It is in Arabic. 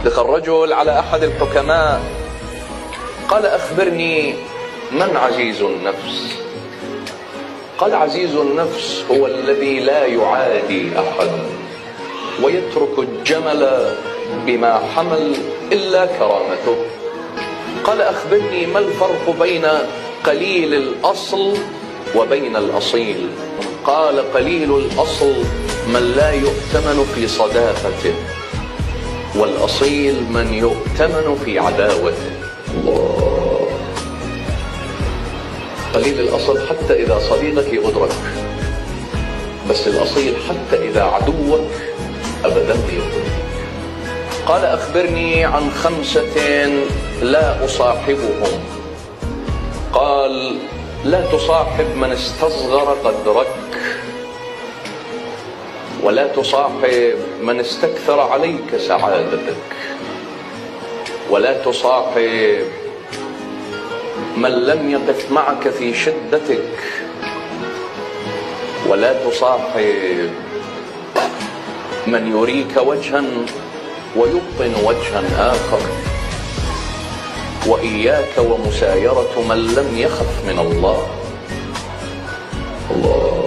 دخل رجل على أحد الحكماء قال: أخبرني من عزيز النفس؟ قال: عزيز النفس هو الذي لا يعادي أحد ويترك الجمل بما حمل إلا كرامته. قال: أخبرني ما الفرق بين قليل الأصل وبين الأصيل؟ قال: قليل الأصل من لا يؤتمن في صداقته، والأصيل من يؤتمن في عداوته. الله. قليل الأصل حتى إذا صديقك يغدرك، بس الأصيل حتى إذا عدوك أبدا يغدرك. قال: أخبرني عن 5 لا أصاحبهم. قال: لا تصاحب من استصغر قدرك، ولا تصاحب من استكثر عليك سعادتك، ولا تصاحب من لم يقف معك في شدتك، ولا تصاحب من يريك وجها ويبطن وجها آخر، وإياك ومسايرة من لم يخف من الله. الله.